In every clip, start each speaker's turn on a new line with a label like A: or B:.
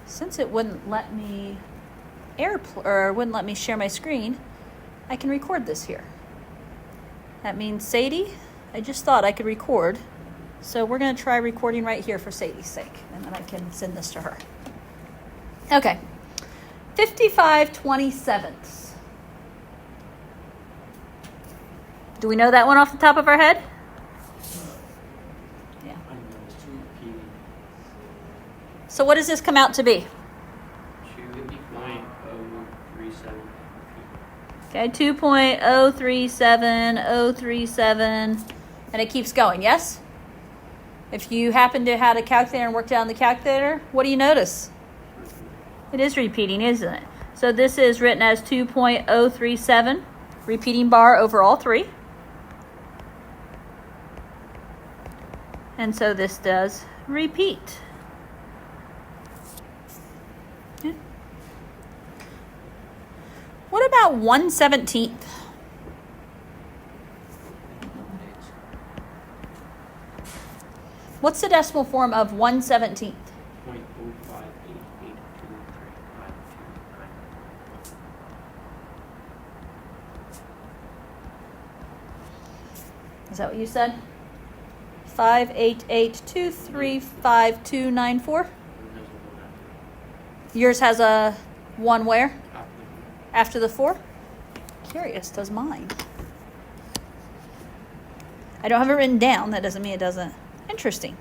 A: Since it wouldn't let me wouldn't let me share my screen, I can record this here. That means Sadie, I just thought I could record. So we're going to try recording right here for Sadie's sake, and then I can send this to her. Okay. 55/27. Do we know that one off the top of our head? Yeah. So what does this come out to be?
B: 2.037.
A: Okay, 2.037037, and it keeps going, yes? If you happen to have a calculator and work down the calculator, what do you notice? It is repeating, isn't it? So this is written as 2.037, repeating bar over all three. And so this does repeat. Yeah. What about 1/17? What's the decimal form of 1/17?
B: 0.058823529.
A: Is that what you said? 588235294. Yours has a 1 where? After the 4? Curious, does mine? I don't have it written down. That doesn't mean it doesn't. Interesting.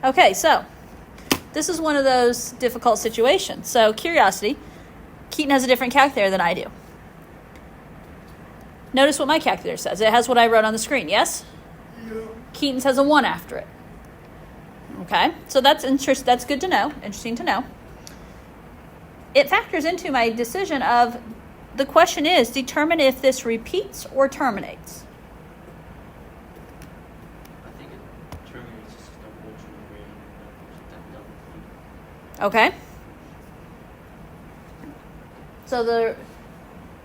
A: Okay, so this is one of those difficult situations. So curiosity, Keaton has a different calculator than I do. Notice what my calculator says. It has what I wrote on the screen, yes?
C: Yeah.
A: Keaton's has a 1 after it. Okay, so that's good to know. Interesting to know. It factors into my decision of the question is determine if this repeats or terminates.
B: I think it terminates just the original rating.
A: Okay. So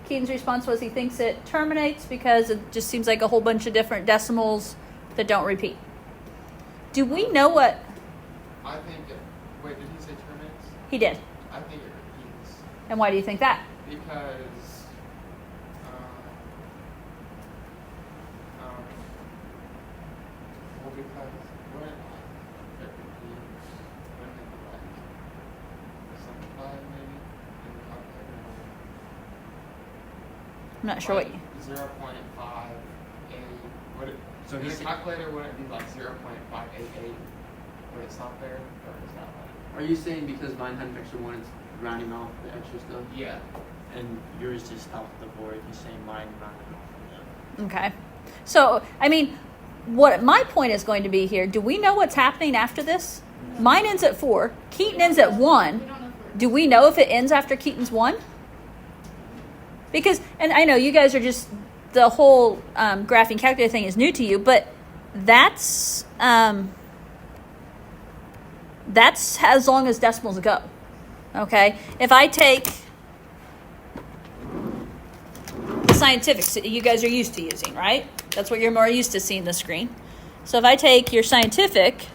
A: Keaton's response was he thinks it terminates because it just seems like a whole bunch of different decimals that don't repeat. Do we know what?
C: I think wait, did he say terminates?
A: He did.
C: I think it repeats.
A: And why do you think that?
C: Because well, because when it repeats, when it like simplified maybe in the calculator.
A: I'm not sure what you...
C: 0.58. Would it?
B: So
C: In
B: he
C: the
B: said-
C: calculator wouldn't it be like 0.588? Would it stop there, or is that like?
B: Are you saying because mine had an extra one, it's rounding off the extra stuff?
C: Yeah.
B: And yours just stopped at the 4. He's saying mine rounded off of them.
A: Okay. So, I mean, what my point is going to be here, do we know what's happening after this? Mine ends at 4. Keaton ends at 1. Do we know if it ends after Keaton's 1? Because, and I know you guys are just, the whole graphing calculator thing is new to you, but that's as long as decimals go. Okay? If I take the scientifics that you guys are used to using, right? That's what you're more used to seeing the screen. So if I take your scientific,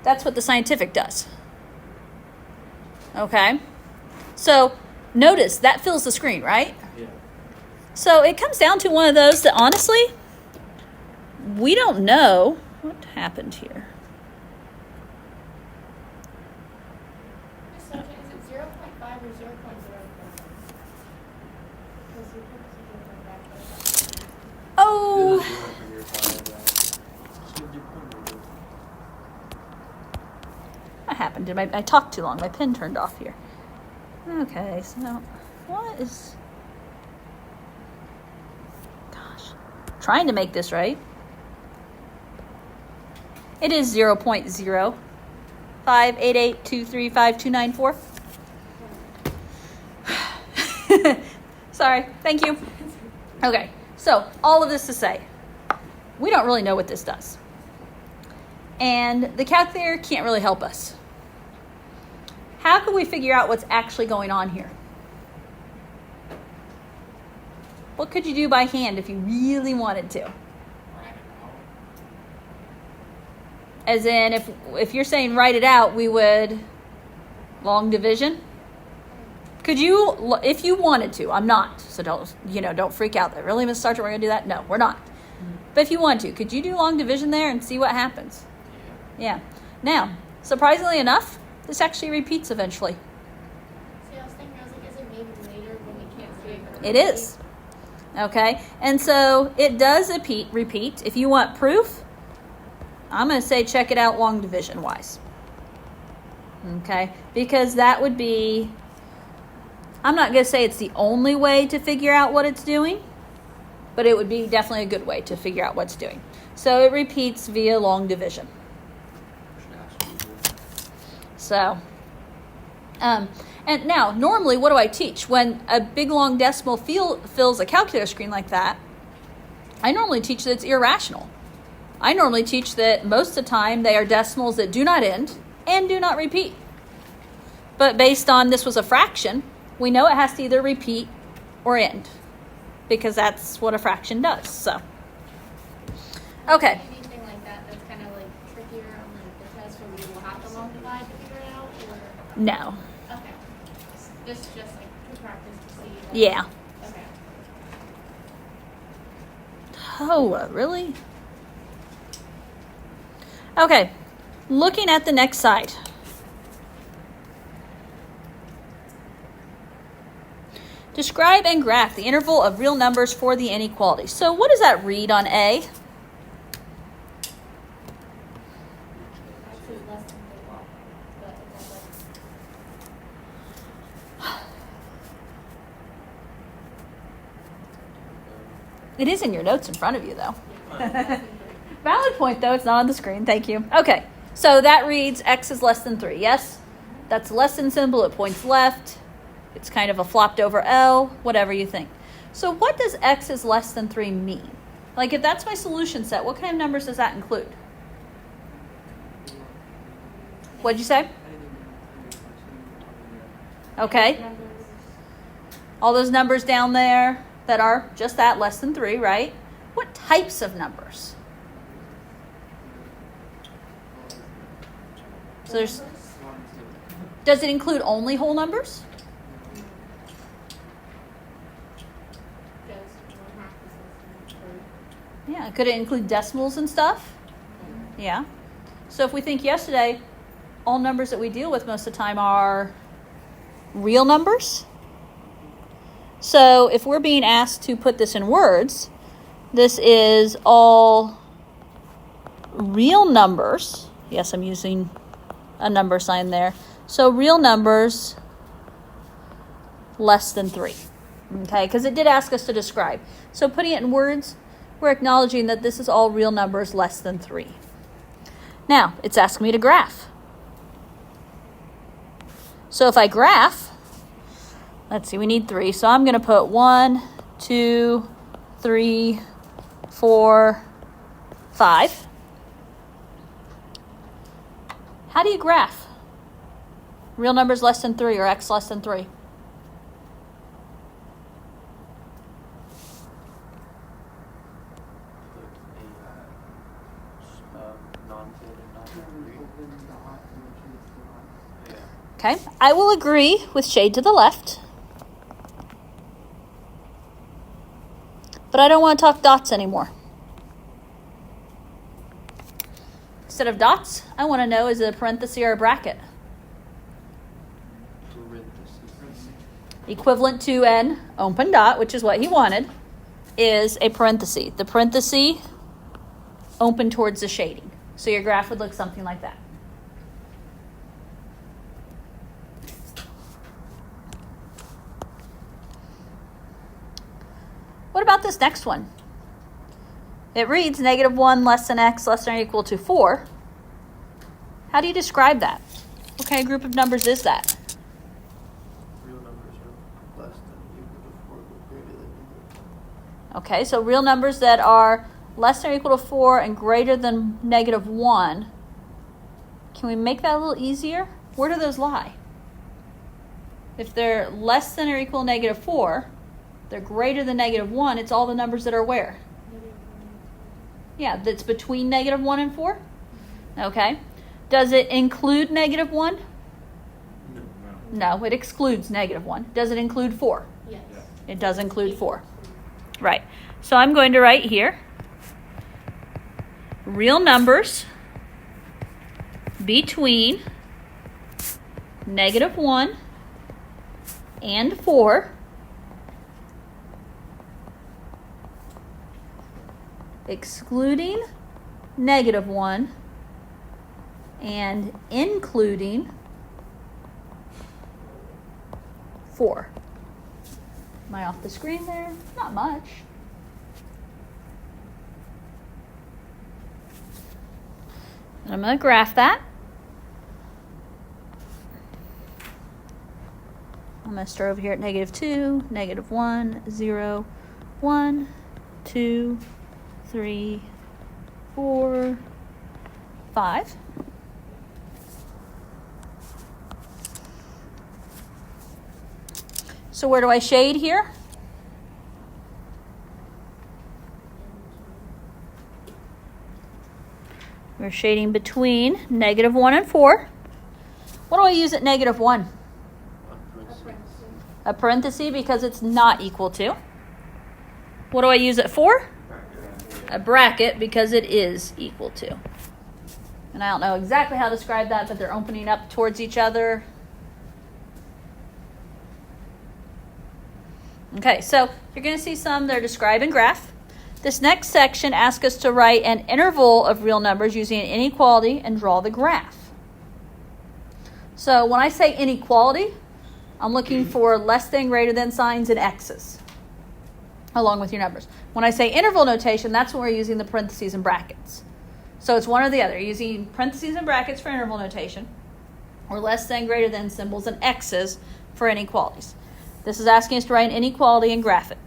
A: that's what the scientific does. Okay? So notice that fills the screen, right?
B: Yeah.
A: So it comes down to one of those that honestly, we don't know what happened here.
D: Is it 0.5 or 0.04?
A: Oh, what happened? I talked too long. My pen turned off here. Okay, so what is... Gosh. Trying to make this right. It is 0.0588235294. Sorry. Thank you. Okay. So all of this to say, we don't really know what this does. And the calculator can't really help us. How can we figure out what's actually going on here? What could you do by hand if you really wanted to? As in, if you're saying write it out, we would long division. Could you, if you wanted to? I'm not, so don't freak out. That really, Miss Sargent, we're gonna do that? No, we're not. But if you want to, could you do long division there and see what happens? Yeah. Now, surprisingly enough, this actually repeats eventually.
D: See, I was thinking, is it maybe later when we can't see it?
A: It is. Okay, and so it does repeat. If you want proof, I'm going to say check it out long division wise. Okay, because that would be, I'm not going to say it's the only way to figure out what it's doing, but it would be definitely a good way to figure out what's doing. So it repeats via long division. So, and now, normally, what do I teach? When a big, long decimal fills a calculator screen like that, I normally teach that it's irrational. I normally teach that most of the time they are decimals that do not end and do not repeat. But based on this was a fraction, we know it has to either repeat or end, because that's what a fraction does. So, okay.
D: Anything like that that's kind of like trickier on the test where we will have to long divide to figure it out? Or?
A: No.
D: Okay. This is just like to practice to see.
A: Yeah.
D: Okay.
A: Oh, really? Okay, looking at the next side. Describe and graph the interval of real numbers for the inequality. So what does that read on A?
D: X is less than 3. But it's
A: It is in your notes in front of you, though.
D: like,
A: Valid point, though. It's not on the screen. Thank you. Okay, so that reads X is less than 3, yes? That's a less than symbol. It points left. It's kind of a flopped over L, whatever you think. So what does X is less than 3 mean? Like, if that's my solution set, what kind of numbers does that include? What'd you say? Okay. All those numbers down there that are just that, less than 3, right? What types of numbers? So does it include only whole numbers? Yeah, could it include decimals and stuff? Yeah. So if we think yesterday, all numbers that we deal with most of the time are real numbers. So if we're being asked to put this in words, this is all real numbers. Yes, I'm using a number sign there. So real numbers less than 3. Okay, because it did ask us to describe. So putting it in words, we're acknowledging that this is all real numbers less than 3. Now, it's asking me to graph. So if I graph, let's see, we need 3. So I'm going to put 1, 2, 3, 4, 5. How do you graph real numbers less than 3 or X less than 3? Okay, I will agree with shade to the left. But I don't want to talk dots anymore. Instead of dots, I want to know, is it a parenthesis or a bracket? Equivalent to an open dot, which is what he wanted, is a parenthesis. The parenthesis open towards the shading. So your graph would look something like that. What about this next one? It reads -1 less than X less than or equal to 4. How do you describe that? What kind of group of numbers is that?
C: Real numbers are less than equal to 4, but greater than equal to 4.
A: Okay, so real numbers that are less than or equal to 4 and greater than -1. Can we make that a little easier? Where do those lie? If they're less than or equal to -4, they're greater than -1, it's all the numbers that are where? Yeah, that's between -1 and 4. Okay. Does it include -1?
B: No.
A: No, it excludes -1. Does it include 4?
D: Yes.
A: It does include 4. Right. So I'm going to write here real numbers between -1 and 4 excluding -1 and including 4. Am I off the screen there? Not much. And I'm going to graph that. I'm going to start over here at -2, -1, 0, 1, 2, 3, 4, 5. So where do I shade here? We're shading between -1 and 4. What do I use at -1? A parenthesis because it's not equal to. What do I use it for? A bracket because it is equal to. And I don't know exactly how to describe that, but they're opening up towards each other. Okay, so you're going to see some that are describe and graph. This next section asks us to write an interval of real numbers using an inequality and draw the graph. So when I say inequality, I'm looking for less than, greater than signs and X's along with your numbers. When I say interval notation, that's when we're using the parentheses and brackets. So it's one or the other. You're using parentheses and brackets for interval notation or less than, greater than symbols and X's for inequalities. This is asking us to write an inequality and graph it.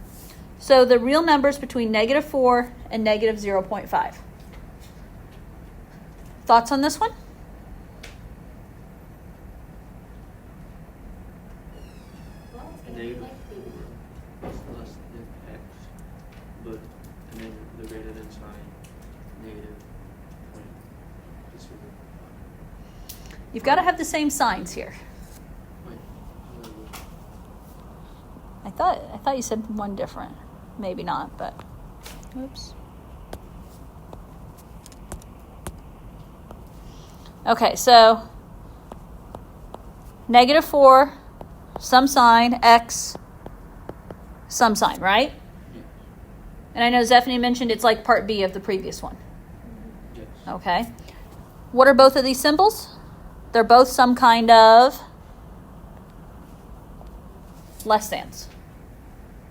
A: So the real numbers between -4 and -0.5. Thoughts on this one?
D: Well, it's gonna be
B: Negative
D: like
B: 4 is less than x, but and then the greater than sign, negative point is 0.5.
A: You've got to have the same signs here.
B: Wait,
A: I thought you said one different. Maybe not, but oops. Okay, so -4, some sign, X, some sign, right?
B: yes,
A: And I know Zephanie mentioned it's like part B of the previous one.
B: yes.
A: Okay. What are both of these symbols? They're both some kind of less thans.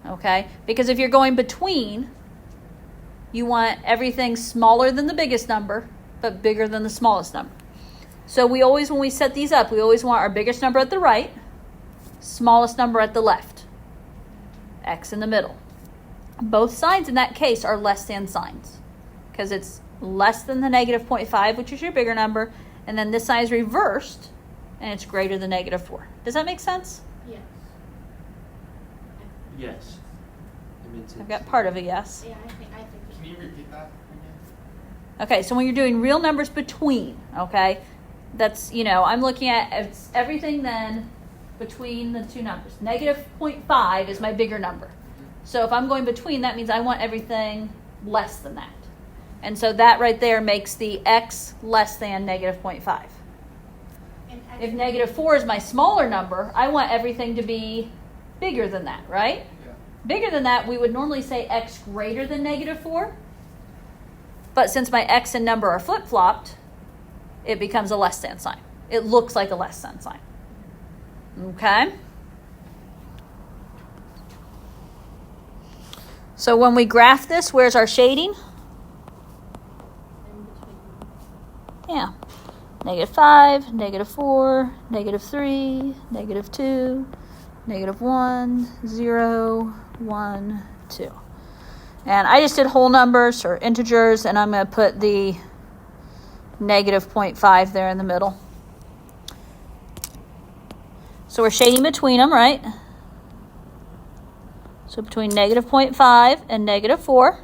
A: Okay? Because if you're going between, you want everything smaller than the biggest number, but bigger than the smallest number. So we always, when we set these up, we always want our biggest number at the right, smallest number at the left. X in the middle. Both signs in that case are less than signs because it's less than the -0.5, which is your bigger number, and then this sign is reversed and it's greater than -4. Does that make sense?
D: yes.
B: Yes. It means
A: I've got part of a yes.
D: Yeah, I think.
C: Can you repeat that again?
A: Okay, so when you're doing real numbers between, okay, that's, I'm looking at it's everything then between the two numbers. -0.5 is my bigger number. So if I'm going between, that means I want everything less than that. And so that right there makes the X less than -0.5.
D: And
A: If -4 is my smaller number, I want everything to be bigger than that, right?
C: Yeah.
A: Bigger than that, we would normally say X greater than -4. But since my X and number are flip-flopped, it becomes a less than sign. It looks like a less than sign. Okay? So when we graph this, where's our shading?
D: in between.
A: Yeah. -5, -4, -3, -2, -1, 0, 1, 2. And I just did whole numbers or integers, and I'm going to put the -0.5 there in the middle. So we're shading between them, right? So between -0.5 and -4.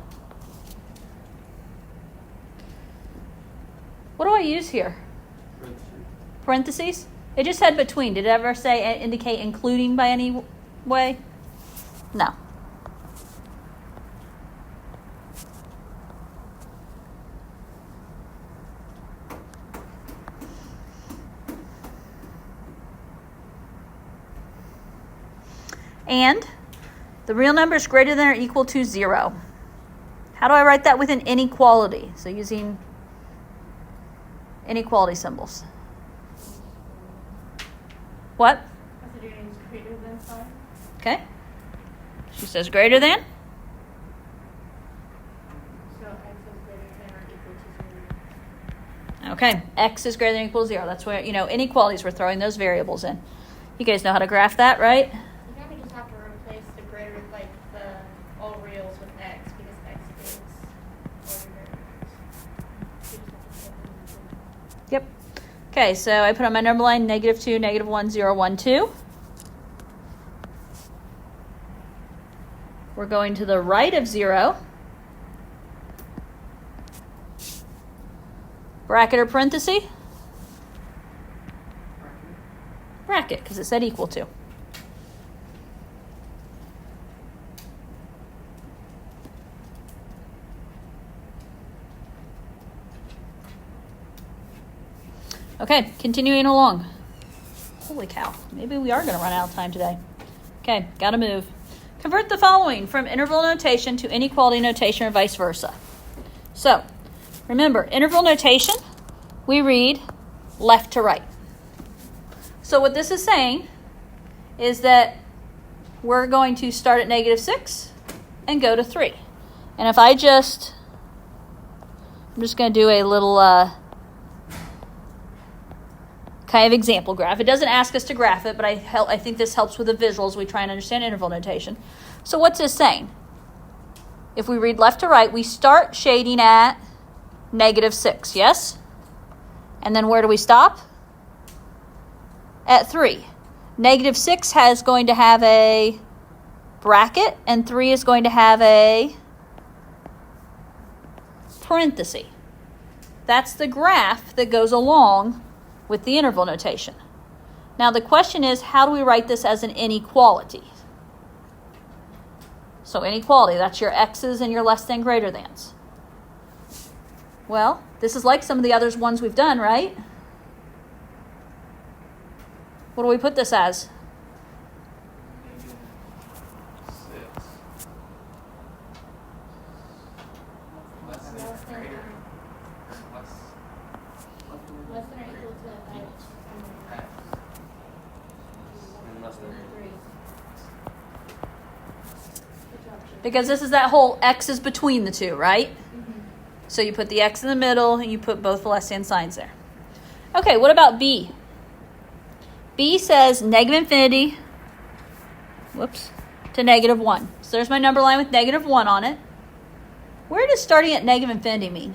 A: What do I use here? Parentheses? It just said between. Did it ever say indicate including by any way? No. And the real number is greater than or equal to 0. How do I write that with an inequality? So using inequality symbols. What?
D: I said you're going to use greater than sign.
A: Okay. She says greater than.
D: So x is greater than or equal to 0.
A: Okay. X is greater than or equal to 0. That's where, inequalities, we're throwing those variables in. You guys know how to graph that, right?
D: You kind of just have to replace the greater, like the all reals with x because x is all your variables. So you just have to flip them into-
A: Yep. Okay, so I put on my number line -2, -1, 0, 1, 2. We're going to the right of 0. Bracket or parenthesis? Bracket, because it said equal to. Okay, continuing along. Holy cow, maybe we are going to run out of time today. Okay, got to move. Convert the following from interval notation to inequality notation or vice versa. So, remember, interval notation, we read left to right. So what this is saying is that we're going to start at -6 and go to 3. And if I'm just going to do a little kind of example graph. It doesn't ask us to graph it, but I think this helps with the visuals. We try and understand interval notation. So what's this saying? If we read left to right, we start shading at -6, yes? And then where do we stop? At 3. -6 is going to have a bracket, and 3 is going to have a parenthesis. That's the graph that goes along with the interval notation. Now the question is, how do we write this as an inequality? So inequality, that's your x's and your less than greater thans. Well, this is like some of the other ones we've done, right? What do we put this as?
C: Less than or greater. Less.
D: Less than or equal to x.
C: X. And less than or equal.
D: 3. Good job, Jake.
A: Because this is that whole x is between the two, right?
D: Mm-hmm.
A: So you put the x in the middle and you put both the less than signs there. Okay, what about B? B says -infinity, to -1. So there's my number line with -1 on it. Where does starting at -infinity mean?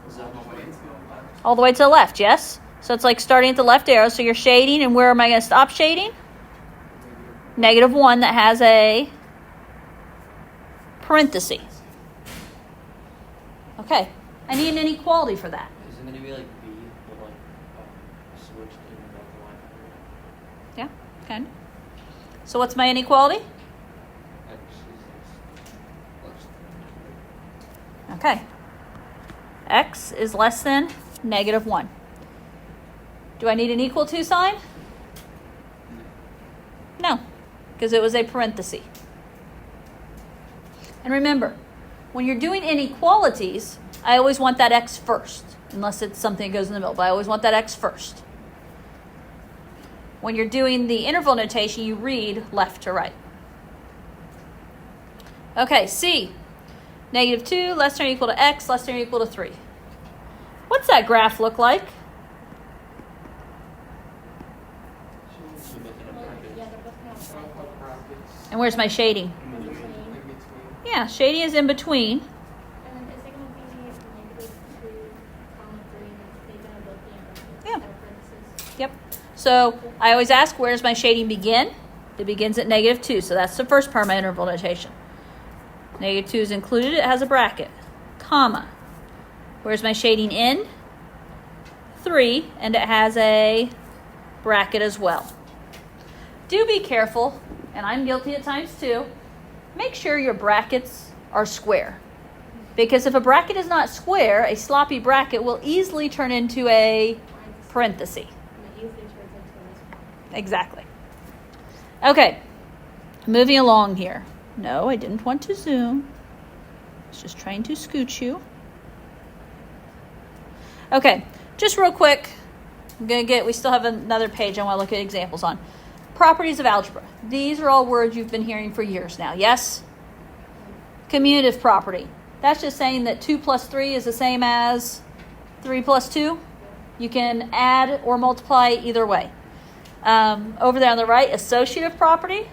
C: Is that the way it's going left?
A: All the way to the left, yes? So it's like starting at the left arrow. So you're shading, and where am I going to stop shading? -1 that has a parenthesis. Okay, I need an inequality for that.
B: Isn't it gonna be like B, but like switched in above the line?
A: Yeah, kind of. So what's my inequality?
C: X is less than.
A: Okay. X is less than -1. Do I need an equal to sign? No, because it was a parenthesis. And remember, when you're doing inequalities, I always want that x first, unless it's something that goes in the middle, but I always want that x first. When you're doing the interval notation, you read left to right. Okay, C. -2, less than or equal to x, less than or equal to 3. What's that graph look like?
B: So both in a bracket.
D: Yeah, they're both kind of
C: Both brackets.
A: And where's my shading?
C: In
D: between.
C: between.
A: Yeah, shading is in between.
D: And then is it going to be -2, comma 3, and it's going to both be in brackets?
A: Yeah.
D: Instead of parentheses?
A: Yep. So I always ask, where does my shading begin? It begins at -2, so that's the first part of my interval notation. Negative 2 is included. It has a bracket. Comma. Where's my shading in? 3, and it has a bracket as well. Do be careful, and I'm guilty at times too. Make sure your brackets are square. Because if a bracket is not square, a sloppy bracket will easily turn into a parenthesis.
D: And it usually turns into this.
A: Exactly. Okay, moving along here. No, I didn't want to zoom. I was just trying to scooch you. Okay, just real quick. We still have another page I want to look at examples on. Properties of algebra. These are all words you've been hearing for years now, yes? Commutative property. That's just saying that 2 plus 3 is the same as 3 plus 2. You can add or multiply either way. Over there on the right, associative property.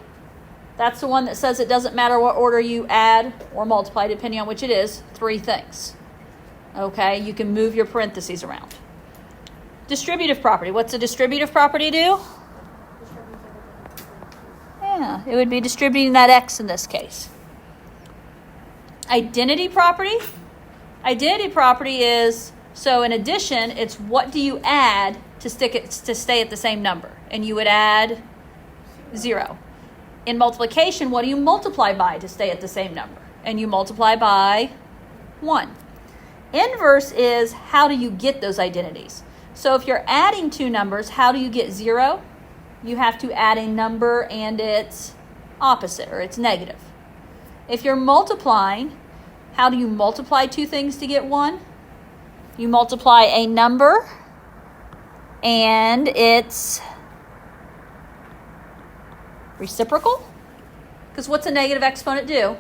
A: That's the one that says it doesn't matter what order you add or multiply, depending on which it is, 3 things. Okay, you can move your parentheses around. Distributive property. What's a distributive property do? Yeah, it would be distributing that x in this case. Identity property. Identity property is, so in addition, it's what do you add to stay at the same number? And you would add 0. In multiplication, what do you multiply by to stay at the same number? And you multiply by 1. Inverse is how do you get those identities? So if you're adding two numbers, how do you get 0? You have to add a number and its opposite, or its negative. If you're multiplying, how do you multiply two things to get 1? You multiply a number and its reciprocal. Because what's a negative exponent do?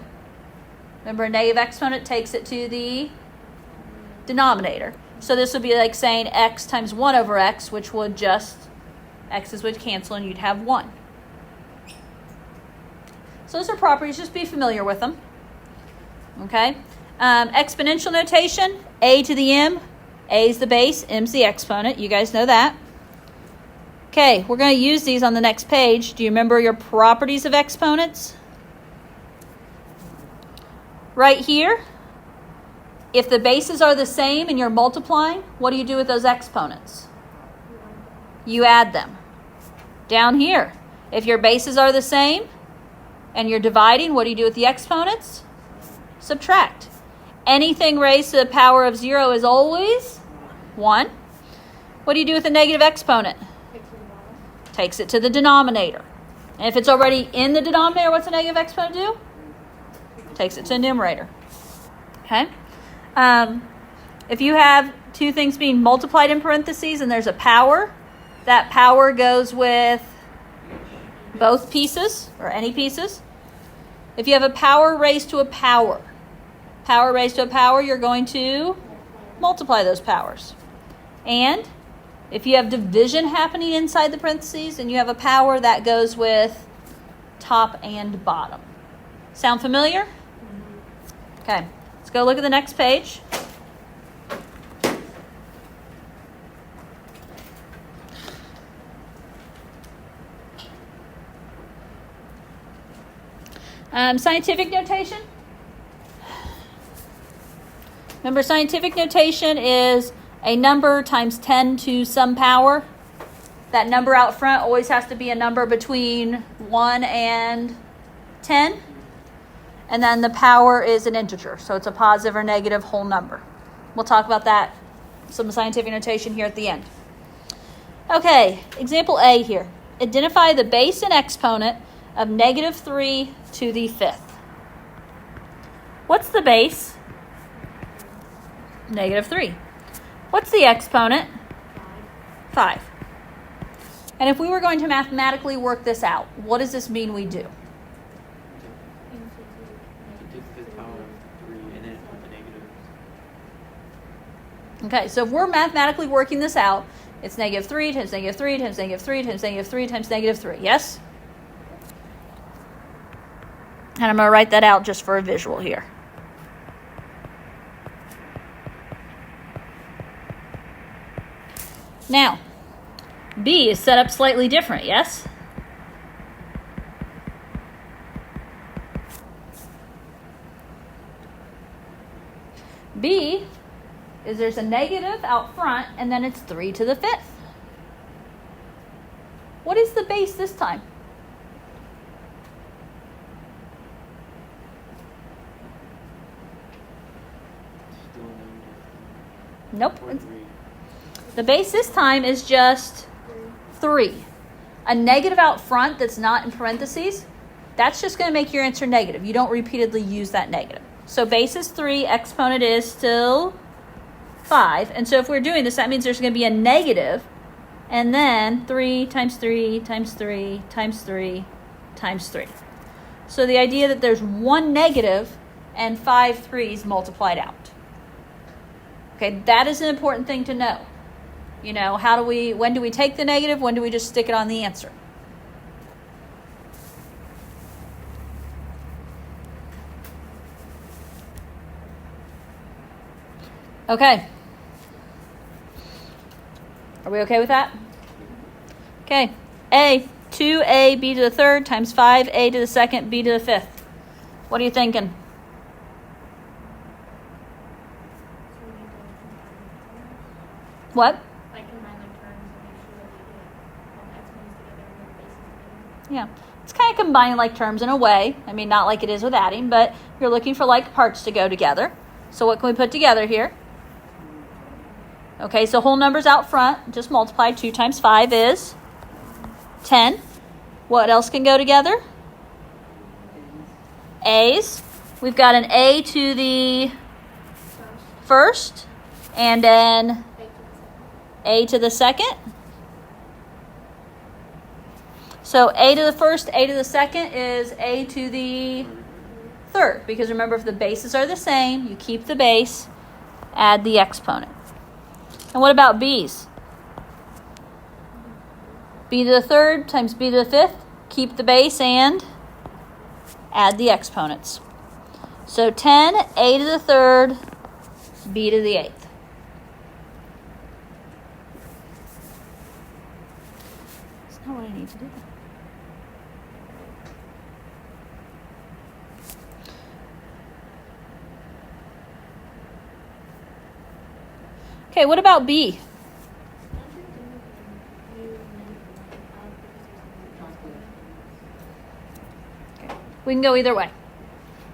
A: Remember, a negative exponent takes it to the denominator. So this would be like saying x times 1 over x, which would just, x's would cancel and you'd have 1. So those are properties, just be familiar with them. Okay? Exponential notation, a to the m. A is the base, m's the exponent. You guys know that. Okay, we're going to use these on the next page. Do you remember your properties of exponents? Right here, if the bases are the same and you're multiplying, what do you do with those exponents? You add them. Down here, if your bases are the same and you're dividing, what do you do with the exponents? Subtract. Anything raised to the power of 0 is always 1. What do you do with a negative exponent? Takes it to the denominator. And if it's already in the denominator, what's a negative exponent do? Takes it to the numerator. Okay? If you have two things being multiplied in parentheses and there's a power, that power goes with both pieces or any pieces. If you have a power raised to a power, you're going to multiply those powers. And if you have division happening inside the parentheses and you have a power, that goes with top and bottom. Sound familiar? Okay, let's go look at the next page. Scientific notation. Remember, scientific notation is a number times 10 to some power. That number out front always has to be a number between 1 and 10. And then the power is an integer, so it's a positive or negative whole number. We'll talk about that, some scientific notation here at the end. Okay, example A here. Identify the base and exponent of negative 3 to the 5th. What's the base? Negative 3. What's the exponent? 5. And if we were going to mathematically work this out, what does this mean we do? Okay, so if we're mathematically working this out, it's negative 3 times negative 3 times negative 3 times negative 3 times negative 3. Yes? And I'm going to write that out just for a visual here. Now, B is set up slightly different, yes? B is there's a negative out front, and then it's 3 to the 5th. What is the base this time?
B: Still negative.
A: Nope.
B: Or 3.
A: The base this time is just 3. A negative out front that's not in parentheses, that's just going to make your answer negative. You don't repeatedly use that negative. So base is 3, exponent is still 5. And so if we're doing this, that means there's going to be a negative, and then 3 times 3 times 3 times 3 times 3. So the idea that there's one negative and 5 3s multiplied out. Okay, that is an important thing to know. You know, when do we take the negative? When do we just stick it on the answer? Okay. Are we okay with that? Okay. A, 2a, b to the third times 5a to the second, b to the fifth. What are you thinking?
D: So we need to combine
A: What?
D: like terms and make sure that we get all the exponents together and the bases together.
A: Yeah. It's kind of combining like terms in a way. I mean, not like it is with adding, but you're looking for like parts to go together. So what can we put together here? Okay, so whole numbers out front, just multiply. 2 times 5 is 10. What else can go together? A's. We've got an A to the first, and then A to the second. So A to the first, A to the second is A to the third. Because remember, if the bases are the same, you keep the base, add the exponent. And what about B's? B to the third times B to the fifth. Keep the base and add the exponents. So 10, A to the third, B to the eighth. That's not what I need to do. Okay, what about B? We can go either way.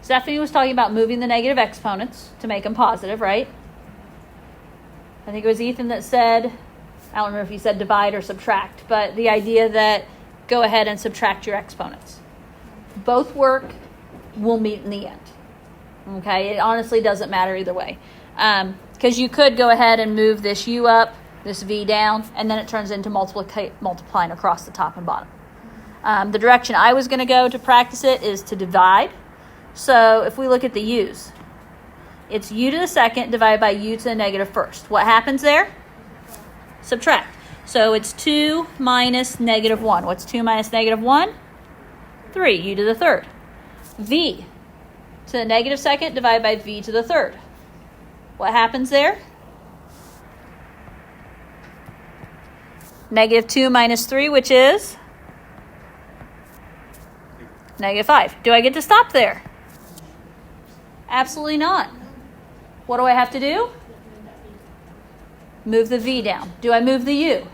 A: Stephanie was talking about moving the negative exponents to make them positive, right? I think it was Ethan that said, I don't remember if he said divide or subtract, but the idea that go ahead and subtract your exponents. Both work, will meet in the end. Okay, it honestly doesn't matter either way. Because you could go ahead and move this u up, this v down, and then it turns into multiplying across the top and bottom. The direction I was going to go to practice it is to divide. So if we look at the u's, it's u to the second divided by u to the negative first. What happens there? Subtract. So it's 2 minus negative 1. What's 2 minus negative 1? 3, u to the third. V to the negative second divided by v to the third. What happens there? Negative 2 minus 3, which is? Negative 5. Do I get to stop there? Absolutely not. What do I have to do? Move the v down. Do I move the u?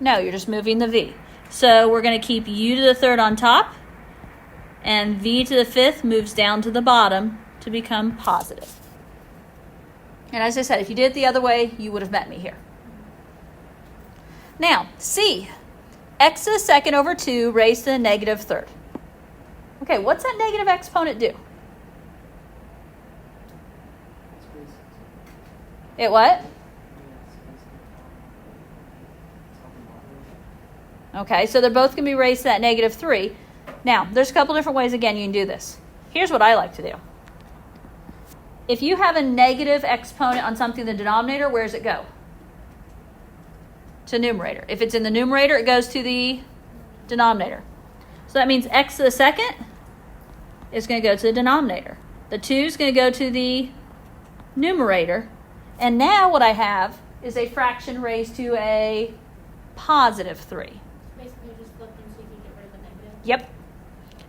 A: No, you're just moving the v. So we're going to keep u to the third on top, and v to the fifth moves down to the bottom to become positive. And as I said, if you did it the other way, you would have met me here. Now, C, x to the second over 2 raised to the negative third. Okay, what's that negative exponent do? It what? Okay, so they're both going to be raised to that negative 3. Now, there's a couple different ways, again, you can do this. Here's what I like to do. If you have a negative exponent on something in the denominator, where does it go? To numerator. If it's in the numerator, it goes to the denominator. So that means x to the second is going to go to the denominator. The 2 is going to go to the numerator. And now what I have is a fraction raised to a positive 3.
D: Basically, just flip them so you can get rid of the negative.
A: Yep.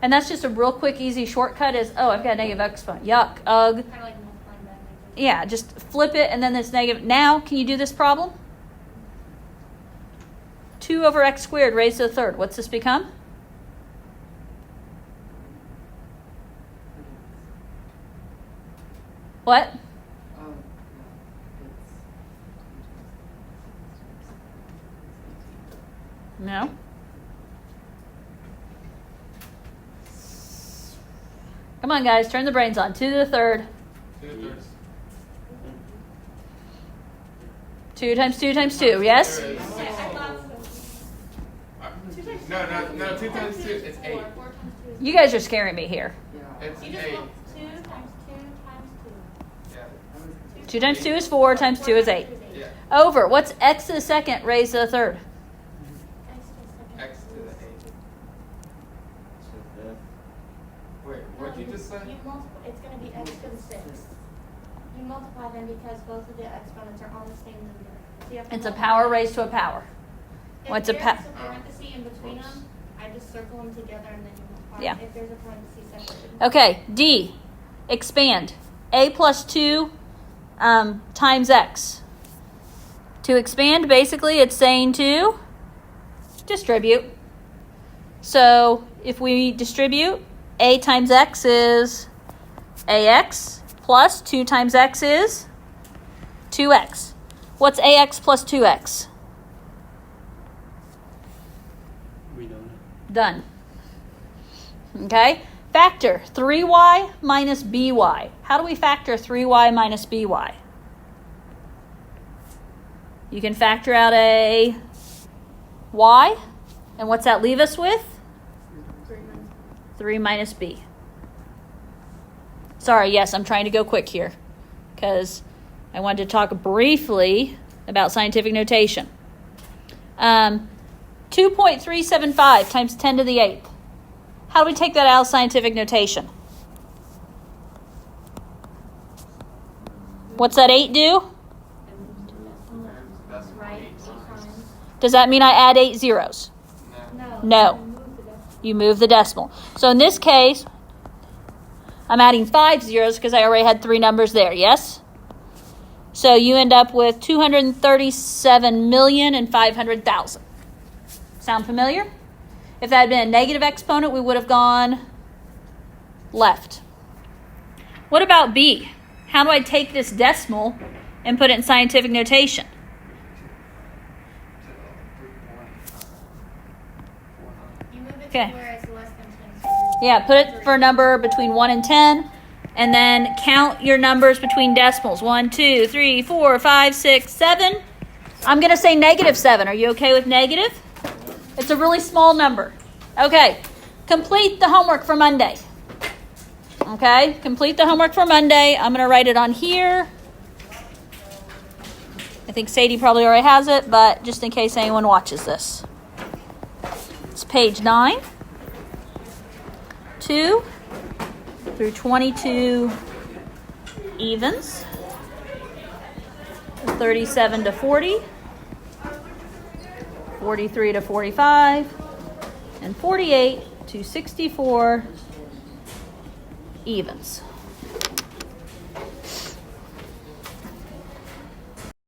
A: And that's just a real quick, easy shortcut is, oh, I've got a negative exponent. Yuck. Ugh.
D: Kind of like multiplying by
A: Yeah, just flip it and then this negative. Now, can you do this problem? 2 over x squared raised to the third. What's this become? What? No. Come on, guys. Turn the brains on. 2 to the third.
C: 2/3.
A: 2 times 2 times 2. Yes?
D: Yeah, I thought so.
C: No, 2 times 2, it's 8.
D: 4 times 2 is
A: You guys are scaring me here.
C: It's
D: You just
C: 8.
D: want 2 times 2 times 2.
C: Yeah.
A: 2 times 2 is 4 times 2 is 8.
C: Yeah.
A: Over. What's x to the second raised to the third?
C: X to the 8. Wait, what'd you just say?
D: You multiply, it's going to be x to the 6. You multiply them because both of the exponents are on the same number. So you have to
A: It's a
D: multiply
A: power
D: them.
A: raised to a power. What's a
D: If
A: pa-
D: there's a parenthesis in between them, I just circle them together and then you multiply.
A: Yeah.
D: If there's a parenthesis separate.
A: Okay, D. Expand. A plus 2 times x. To expand, basically, it's saying to distribute. So if we distribute, a times x is ax plus 2 times x is 2x. What's ax plus 2x?
B: We don't know.
A: Done. Okay? Factor 3y minus by. How do we factor 3y minus by? You can factor out a y. And what's that leave us with? 3 minus b. Sorry, yes, I'm trying to go quick here because I wanted to talk briefly about scientific notation. 2.375 times 10 to the 8th. How do we take that out of scientific notation? What's that 8 do?
C: That's
D: Right.
C: 8 times.
A: Does that mean I add 8 zeros?
C: No.
A: No. You move the decimal. So in this case, I'm adding 5 zeros because I already had 3 numbers there, yes? So you end up with 237,500,000. Sound familiar? If that had been a negative exponent, we would have gone left. What about B? How do I take this decimal and put it in scientific notation?
D: You move it
A: Okay.
D: to where it's less than 10.
A: Yeah, put it for a number between 1 and 10, and then count your numbers between decimals. 1, 2, 3, 4, 5, 6, 7. I'm going to say -7. Are you okay with negative? It's a really small number. Okay, complete the homework for Monday. Okay, complete the homework for Monday. I'm going to write it on here. I think Sadie probably already has it, but just in case anyone watches this. It's page 9. 2 through 22 evens, 37 to 40, 43 to 45, and 48 to 64 evens.